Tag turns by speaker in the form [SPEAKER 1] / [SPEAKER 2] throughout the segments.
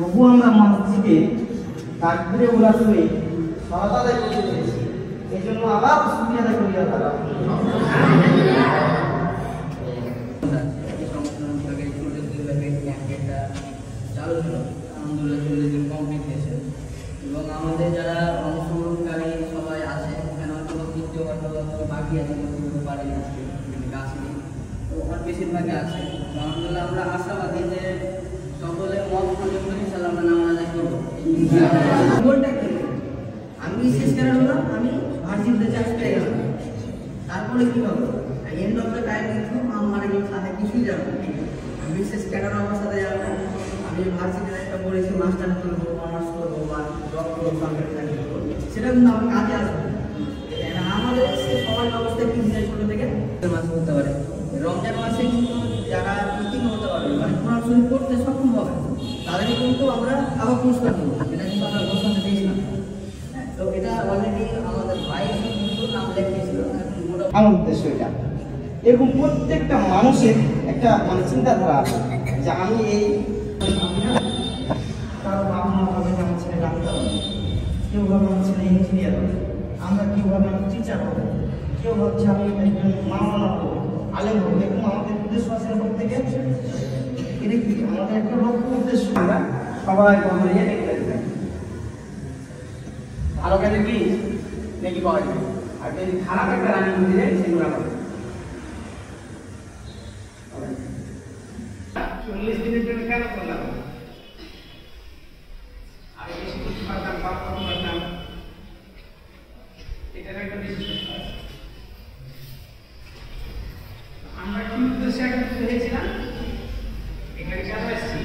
[SPEAKER 1] তবু আমরা মসজিদে তাকবীরে উলা করে সালাত আদায় করতে পেরেছি। এই জন্য আবার শুকরিয়া আদায় করি আল্লাহ।
[SPEAKER 2] চালু ছিল, আলহামদুলিল্লাহ 40 দিন কমপ্লিট হয়েছে। এবং আমাদের যারা অংশগ্রহণকারী সবাই আছে, এখানে হয়তো দ্বিতীয়বার বাকি আছে, করতে পারি আসেনি, তো ওখানে বেশিরভাগই আছে। আলহামদুলিল্লাহ আমরা আশাবাদী যে সকলে মত প্রয়োগ করে ইনশাআল্লাহ আমরা নামাজ আদায় করবো। আমি বিশেষ করে হলাম, আমি ভার্সিটিতে চান্স পেয়ে গেলাম, তারপরে কি হবে এন্ড অফ দ্য টাইম কিন্তু আমার সাথে কিছুই যাবে না। আমি বিশেষ ক্যাডার অবস্থাতে যাবো, আমি ভার্সিটিতে একটা পড়েছি, মাস্টার করবো, অনার্স করবো বা জব করবো, সরকারি চাকরি করবো, সেটা কিন্তু আমার কাজে আসবে। আমাদের সমাজ ব্যবস্থায় কি ছোটো থেকে মাস করতে পারে, রমজান মাসে কিন্তু যারা মিটিং হতে পারবে মানে কোরআন শরীফ পড়তে সক্ষম হবে, তাদেরকে কিন্তু আমরা আবার পুরস্কার দেবো। এটা কিন্তু আমরা ঘোষণা দিয়েছিলাম। তো এটা অলরেডি আমাদের ভাই কিন্তু নাম লেখিয়েছিল।
[SPEAKER 1] আমার উদ্দেশ্য এটা। এরকম প্রত্যেকটা মানুষের একটা মানে চিন্তাধারা আছে যে আমি এই কারো বাবা মা ভাবে যে আমার ছেলে ডাক্তার হবে, কেউ ভাবে আমার ছেলে ইঞ্জিনিয়ার হবে, আমরা কেউ ভাবে আমি টিচার হবো, কেউ ভাবছে আমি একজন মাওলানা হবো, আলেম হবো। এরকম আমাদের উদ্দেশ্য আছে প্রত্যেকে। এটা কি আমাদের একটা লক্ষ্য উদ্দেশ্য, আমরা সবাই বন্ধুরিয়ে দেখতে চাই ভালো কাজে কি নাকি পাওয়া যাবে, আর যদি খারাপ একটা রানিং হয়ে যায় সেগুলো হবে
[SPEAKER 3] 40 দিনের জন্য কেন করলাম? আগে বেশি করতে পারতাম, পাপ করতে পারতাম, এটার একটা বিশেষত্ব আছে। আমরা কি উদ্দেশ্যে একত্রিত হয়েছিলাম, এখানে কেন এসেছি?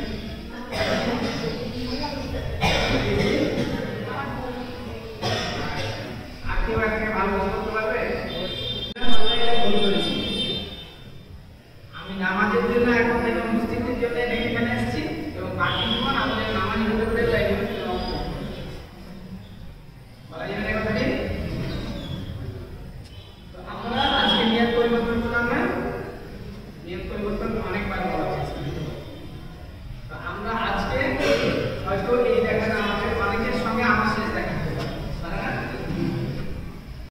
[SPEAKER 3] আর কেউ একটা ভালো করতে পারবে,